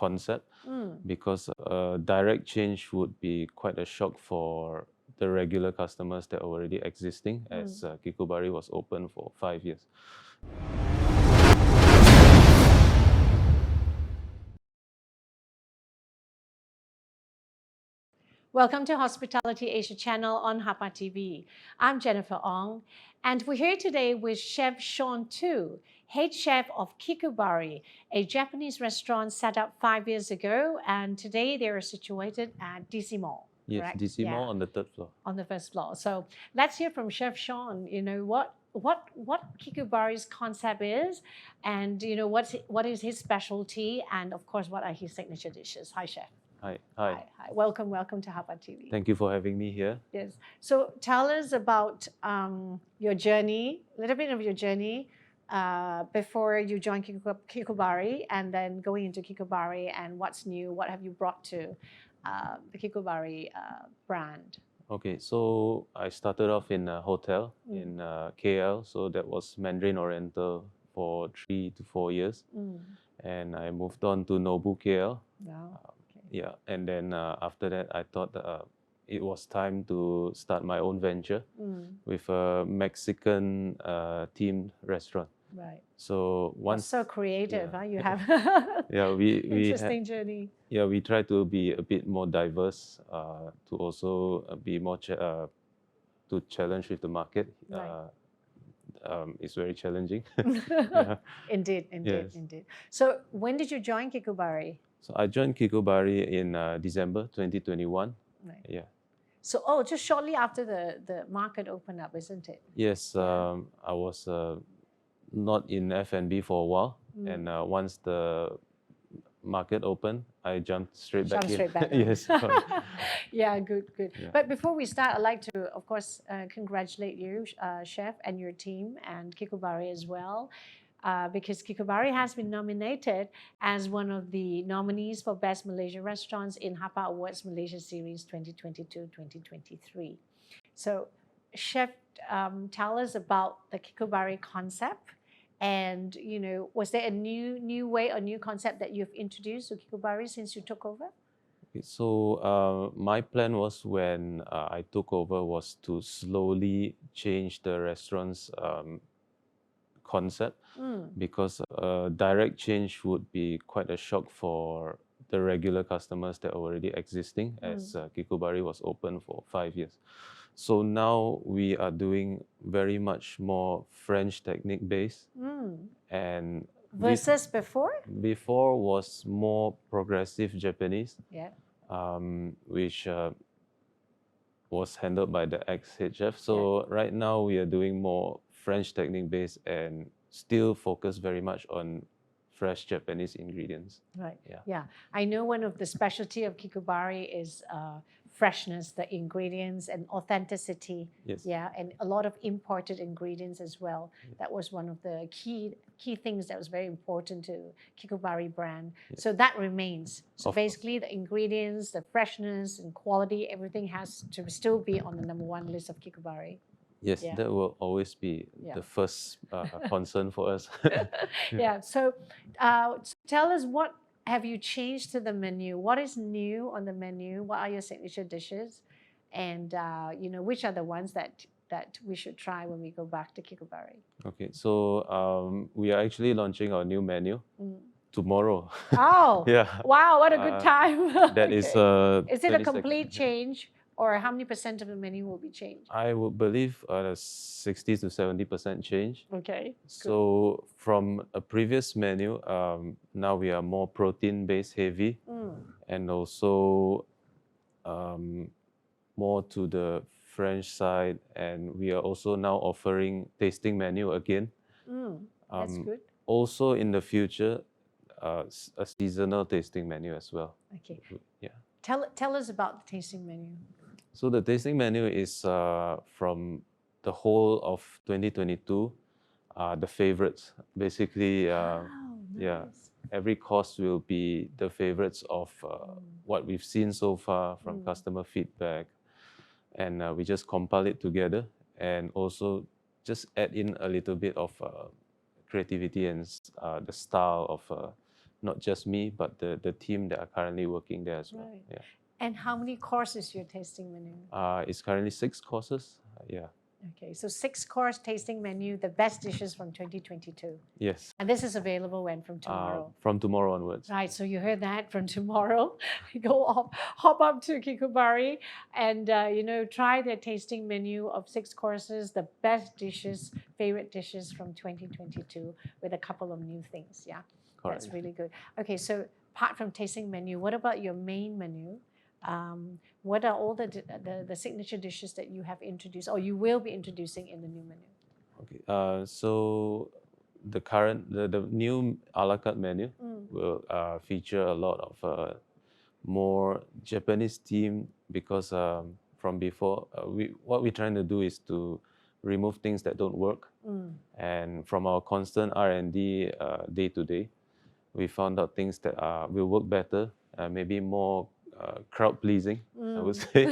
concept because direct change would be quite a shock for the regular customers that are already existing as Kikubari was open for 5 years. Welcome to Hospitality Asia channel on HAPA TV. I'm Jennifer Ong, and we're here today with Chef Sean Thu, head chef of Kikubari, a Japanese restaurant set up 5 years ago, and today they are situated at DC Mall. Yes, correct? DC Mall on the 3rd floor. On the 1st floor. So let's hear from Chef Sean, what Kikubari's concept is, and what is his specialty, and of course what are his signature dishes. Hi, Chef. Hi. Hi. Welcome to HAPA TV. Thank you for having me here. Yes. So tell us about your journey, a little bit of your journey before you joined Kikubari, and then going into Kikubari, and what's new, what have you brought to the Kikubari brand? Okay, so I started off in a hotel in KL, so that was Mandarin Oriental for 3 to 4 years. And I moved on to Nobu KL. Wow. Yeah, and then after that, I thought it was time to start my own venture with a Mexican themed restaurant. Right. So once so creative, huh? You have we interesting journey. Yeah, we try to be a bit more diverse to also be more to challenge with the market. Right. It's very challenging. Indeed. Yes. Indeed. So when did you join Kikubari? So I joined Kikubari in December 2021. Right. Yeah. So just shortly after the market opened up, isn't it? Yes. I was not in F&B for a while, and once the market opened, I jumped straight back in. Yes. Yeah, good. Yeah. But before we start, I'd like to, of course, congratulate you, Chef, and your team, and Kikubari as well. Because Kikubari has been nominated as one of the nominees for Best Malaysia Restaurants in HAPA Awards Malaysia Series 2022-2023. So, Chef, tell us about the Kikubari concept, and was there a new way or new concept that you've introduced to Kikubari since you took over? Okay, so my plan was when I took over was to slowly change the restaurant's concept because direct change would be quite a shock for the regular customers that are already existing as Kikubari was open for 5 years. So now we are doing very much more French technique based and versus before? Before was more progressive Japanese, which was handled by the ex-head chef. So right now we are doing more French technique based and still focus very much on fresh Japanese ingredients. Right. Yeah. I know one of the specialty of Kikubari is freshness, the ingredients, and authenticity. Yes. Yeah, and a lot of imported ingredients as well. That was one of the key things that was very important to Kikubari brand. So that remains. So basically, the ingredients, the freshness and quality, everything has to still be on the #1 list of Kikubari. Yes, that will always be the first concern for us. So tell us, what have you changed to the menu? What is new on the menu? What are your signature dishes? And which are the ones that we should try when we go back to Kikubari? Okay, so we are actually launching our new menu tomorrow. Oh, yeah! Wow, what a good time! That is. Is it a complete change? Or how many % of the menu will be changed? I would believe 60 to 70% change. Okay. So from a previous menu, now we are more protein-based heavy, and also more to the French side. And we are also now offering tasting menu again. That's good. Also in the future, a seasonal tasting menu as well. Okay. Yeah. Tell us about the tasting menu. So the tasting menu is from the whole of 2022, the favorites. Basically, nice. Every course will be the favorites of what we've seen so far from customer feedback. And we just compile it together and also just add in a little bit of creativity and the style of not just me, but the team that are currently working there as well. Right. Yeah. And how many courses your tasting menu? It's currently 6 courses. Yeah. Okay, so 6-course tasting menu, the best dishes from 2022. Yes. And this is available when? From tomorrow? From tomorrow onwards. Right, so you heard that from tomorrow. Go up, hop up to Kikubari and, try their tasting menu of 6 courses, the best dishes, favorite dishes from 2022 with a couple of new things. Yeah, Correct. that's really good. Okay, so apart from tasting menu, what about your main menu? What are all the signature dishes that you have introduced or you will be introducing in the new menu? Okay. So the new a la carte menu will feature a lot of more Japanese theme because from before what we're trying to do is to remove things that don't work, and from our constant R&D day to day, we found out things that will work better, maybe more crowd pleasing, I would say.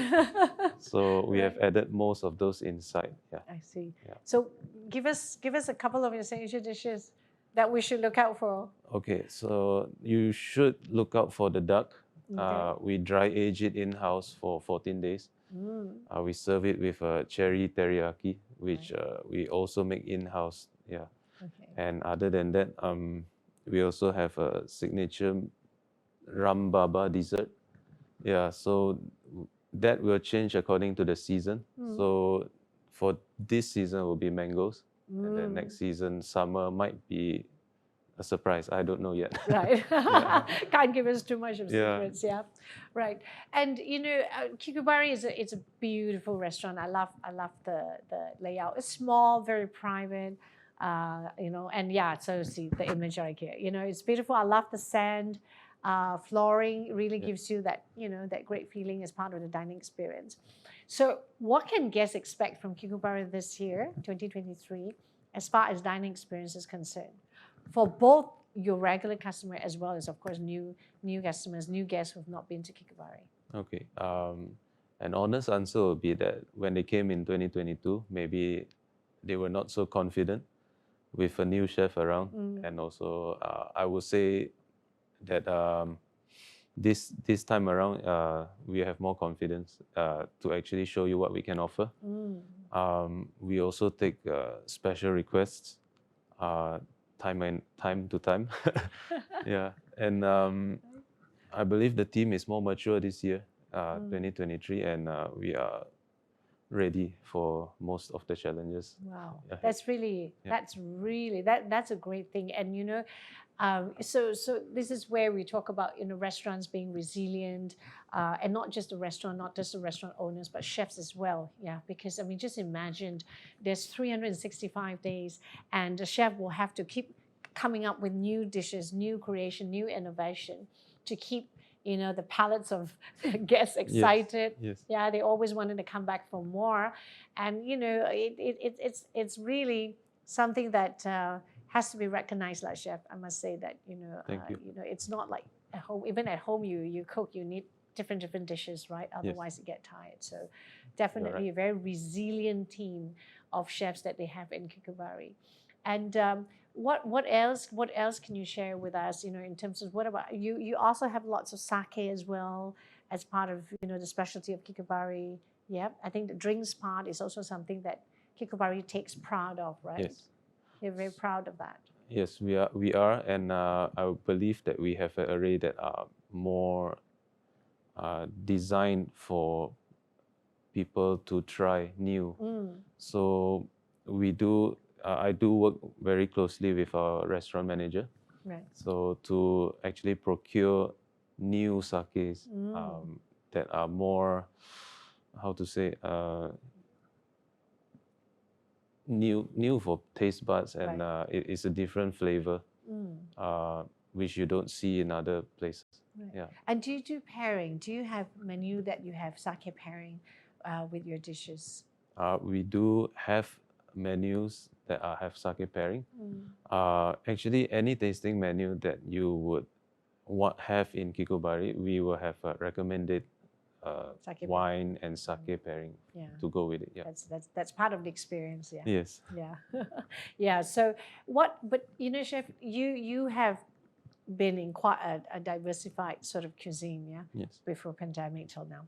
So we have added most of those inside. Yeah. I see. Yeah. So give us a couple of your signature dishes that we should look out for. Okay, so you should look out for the duck. Okay. We dry age it in-house for 14 days. We serve it with a cherry teriyaki, which we also make in-house. Yeah. Okay. And other than that, we also have a signature ram baba dessert. Yeah, so that will change according to the season. So for this season will be mangoes, and then next season summer might be a surprise. I don't know yet. Right. Can't give us too much of Yeah. secrets. Yeah. Right. And Kikubari it's a beautiful restaurant. I love the layout. It's small, very private. And yeah, so see the image right here. It's beautiful. I love the sand. Flooring really gives you that that great feeling as part of the dining experience. So what can guests expect from Kikubari this year, 2023, as far as dining experience is concerned, for both your regular customer as well as, of course, new customers, new guests who have not been to Kikubari? Okay. An honest answer would be that when they came in 2022, maybe they were not so confident with a new chef around, and also I would say that this time around we have more confidence to actually show you what we can offer. We also take special requests time to time. Yeah, and I believe the team is more mature this year, 2023, and we are ready for most of the challenges. Wow, Yeah. that's a great thing. And so this is where we talk about restaurants being resilient, and not just the restaurant, not just the restaurant owners, but chefs as well. Yeah, because I mean, just imagine there's 365 days, and the chef will have to keep coming up with new dishes, new creation, new innovation to keep the palates of guests excited. Yes. Yeah, they always wanted to come back for more, and it's really something that has to be recognized, like chef. I must say that Thank you. it's not like at home. Even at home, you cook, you need different dishes, right? Otherwise, you get tired. So, definitely a very resilient team of chefs that they have in Kikubari. And what else can you share with us? In terms of what about you? You also have lots of sake as well as part of the specialty of Kikubari. Yeah, I think the drinks part is also something that Kikubari takes pride of, right? Yes. They're very proud of that. Yes, we are, and I believe that we have an array that are more designed for people to try new. So I do work very closely with our restaurant manager. Right. So to actually procure new sakes that are more, how to say, new for taste buds, and it's a different flavor, which you don't see in other places. Right. Yeah. And do you do pairing? Do you have menu that you have sake pairing with your dishes? We do have menus that have sake pairing. Actually, any tasting menu that you would have in Kikubari, we will have a recommended wine and sake pairing to go with it. Yeah. That's part of the experience. Yeah. Yes. Yeah. Yeah. So but chef, you have been in quite a diversified sort of cuisine, yeah, Yes. before pandemic till now,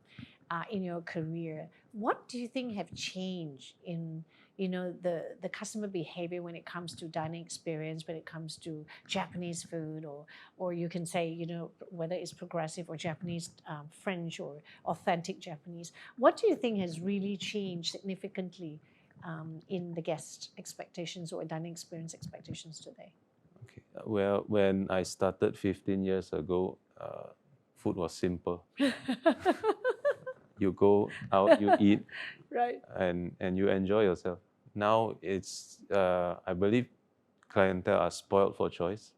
in your career. What do you think have changed in the customer behavior when it comes to dining experience, when it comes to Japanese food, or you can say whether it's progressive or Japanese, French or authentic Japanese. What do you think has really changed significantly in the guest expectations or dining experience expectations today? Okay. Well, when I started 15 years ago, food was simple. You go out, you eat, Right. and you enjoy yourself. Now it's, I believe, clientele are spoiled for choice.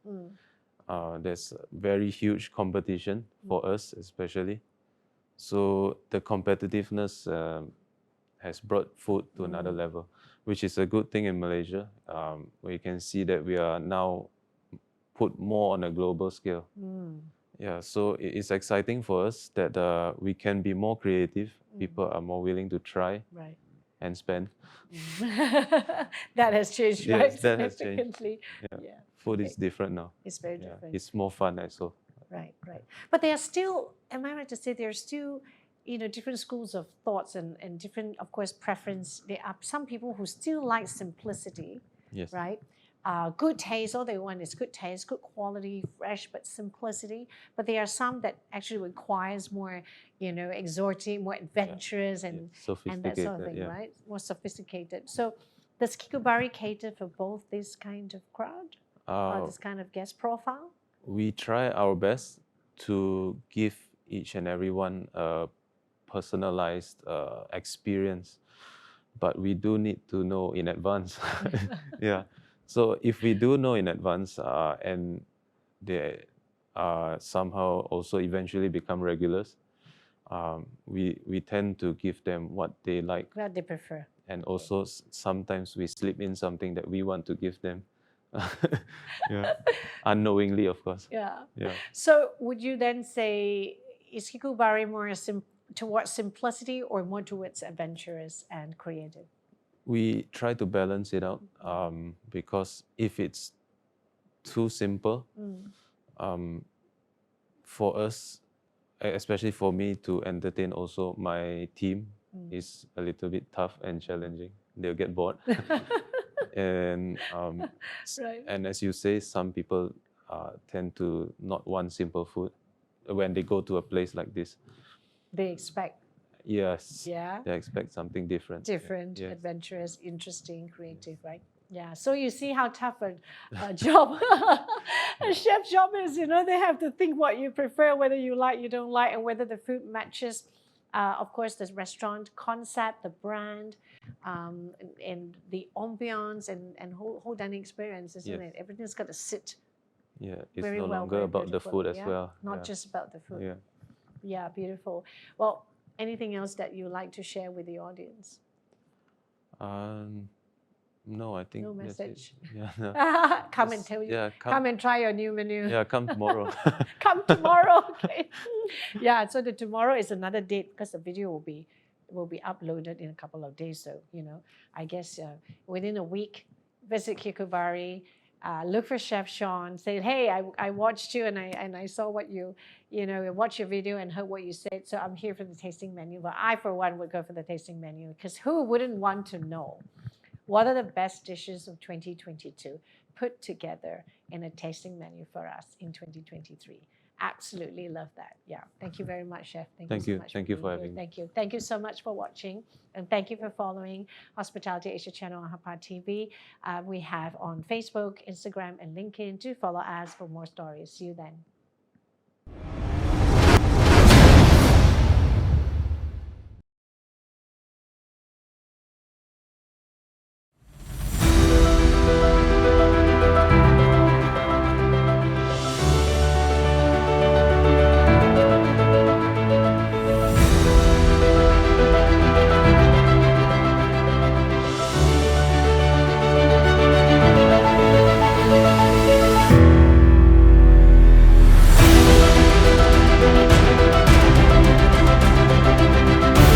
There's very huge competition for us, especially. So the competitiveness has brought food to another level, which is a good thing in Malaysia. We can see that we are now put more on a global scale. Yeah, so it's exciting for us that we can be more creative. People are more willing to try Right. and spend. That has changed, Yes, right? that has changed. Significantly. Yeah. Yeah. Food Okay. is different now. It's very Yeah, different. it's more fun as well. Right, right. But there are still, am I right to say there are still, different schools of thoughts and different, of course, preference. There are some people who still like simplicity, Yes. right? Good taste, all they want is good taste, good quality, fresh, but simplicity. But there are some that actually requires more, exotic, more adventurous, and that sort of thing, yeah. right? More sophisticated. So does Kikubari cater for both this kind of crowd or this kind of guest profile? We try our best to give each and everyone a personalized experience, but we do need to know in advance. Yeah. So if we do know in advance and they somehow also eventually become regulars, we tend to give them what they like. What they prefer. And also sometimes we slip in something that we want to give them. Yeah. Unknowingly, of course. Yeah. Yeah. So would you then say, is Kikubari more towards simplicity or more towards adventurous and creative? We try to balance it out because if it's too simple, for us, especially for me to entertain also my team, is a little bit tough and challenging. They'll get bored. And Right. and as you say, some people tend to not want simple food when they go to a place like this. They expect Yes. Yeah. They expect something different. different, Yes. adventurous, interesting, creative, right? Yeah. So you see how tough a job a chef job is. They have to think what you prefer, whether you like, you don't like, and whether the food matches. Of course, the restaurant concept, the brand, and the ambiance and whole dining experience, isn't it? Everything's got to sit Yeah, it's very no well, longer very about the food beautifully, as well. Not Yeah. just about the food. Yeah. Yeah, beautiful. Well, anything else that you like to share with the audience? No, I think No that's it. message. Yeah. No. Come and tell you. Yeah, Come and try your new menu. Yeah, come tomorrow. Come tomorrow. Okay. Yeah. So the tomorrow is another date because the video will be uploaded in a couple of days. So I guess within a week, visit Kikubari. Look for Chef Sean. Say, hey, I watched you and I saw what you watched your video and heard what you said. So I'm here for the tasting menu. But I, for one, would go for the tasting menu because who wouldn't want to know what are the best dishes of 2022 put together in a tasting menu for us in 2023? Absolutely love that. Yeah. Thank you very much, Chef. Thank you so much. Thank you for being having here. me. Thank you. Thank you so much for watching. And thank you for following Hospitality Asia channel on HAPA TV. We have on Facebook, Instagram, and LinkedIn. Do follow us for more stories. See you then.